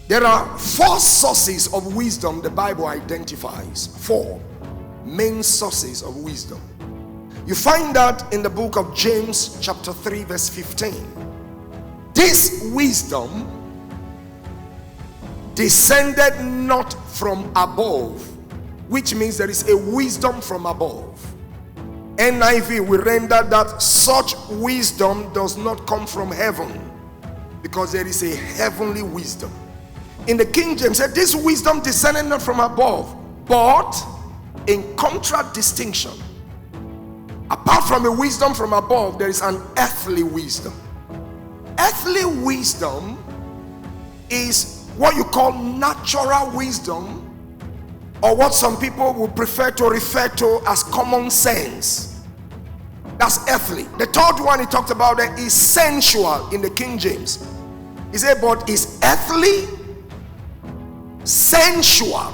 There are 4 sources of wisdom the Bible identifies. 4 main sources of wisdom. You find that in the book of James chapter 3 verse 15. This wisdom descended not from above, which means there is a wisdom from above. NIV will render that such wisdom does not come from heaven, because there is a heavenly wisdom. In the King James said this wisdom descended not from above, but in contradistinction, apart from a wisdom from above, there is an earthly wisdom. Earthly wisdom is what you call natural wisdom, or what some people would prefer to refer to as common sense. That's earthly. The third one he talked about there is sensual in the King James. He said, but is earthly, sensual.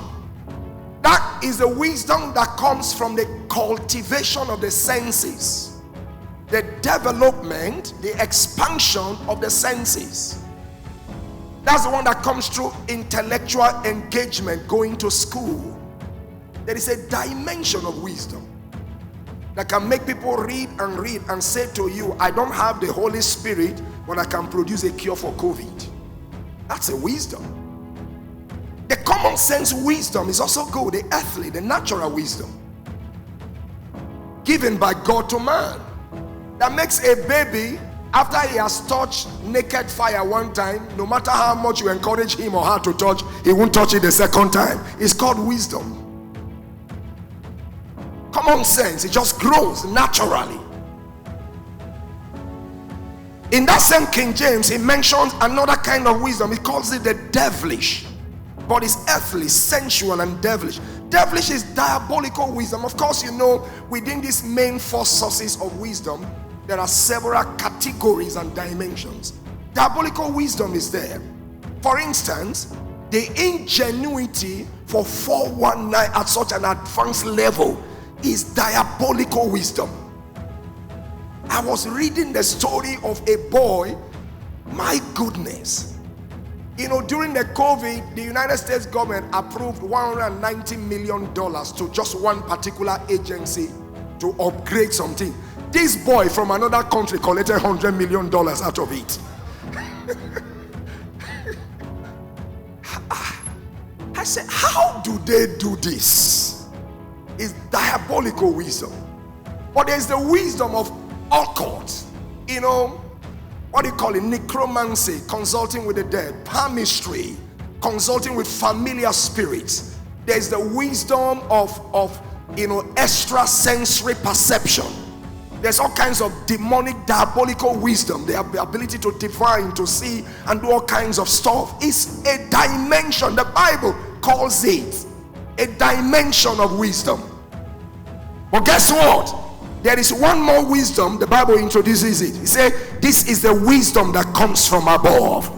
That is the wisdom that comes from the cultivation of the senses, the development, the expansion of the senses. That's the one that comes through intellectual engagement, going to school. There is a dimension of wisdom that can make people read and say to you, I don't have the Holy Spirit, but I can produce a cure for COVID. That's a wisdom. The common sense wisdom is also good, the earthly, the natural wisdom given by God to man, that makes a baby, after he has touched naked fire one time, no matter how much you encourage him or her to touch, he won't touch it the second time. It's called wisdom. Common sense, it just grows naturally. In that same King James, he mentions another kind of wisdom. He calls it the devilish, but it's earthly, sensual, and devilish. Devilish is diabolical wisdom. Of course, you know, within these main 4 sources of wisdom, there are several categories and dimensions. Diabolical wisdom is there. For instance, the ingenuity for 419 at such an advanced level is diabolical wisdom. I was reading the story of a boy. My goodness. You know, during the COVID, the United States government approved $190 million to just one particular agency to upgrade something. This boy from another country collected $100 million out of it. I said, how do they do this? It's diabolical wisdom. But there's the wisdom of occult. You know, what do you call it? Necromancy, consulting with the dead. Palmistry, consulting with familiar spirits. There's the wisdom of extrasensory perception. There's all kinds of demonic, diabolical wisdom. They have the ability to divine, to see, and do all kinds of stuff. It's a dimension. The Bible calls it a dimension of wisdom. But guess what? There is one more wisdom. The Bible introduces it. It says, this is the wisdom that comes from above.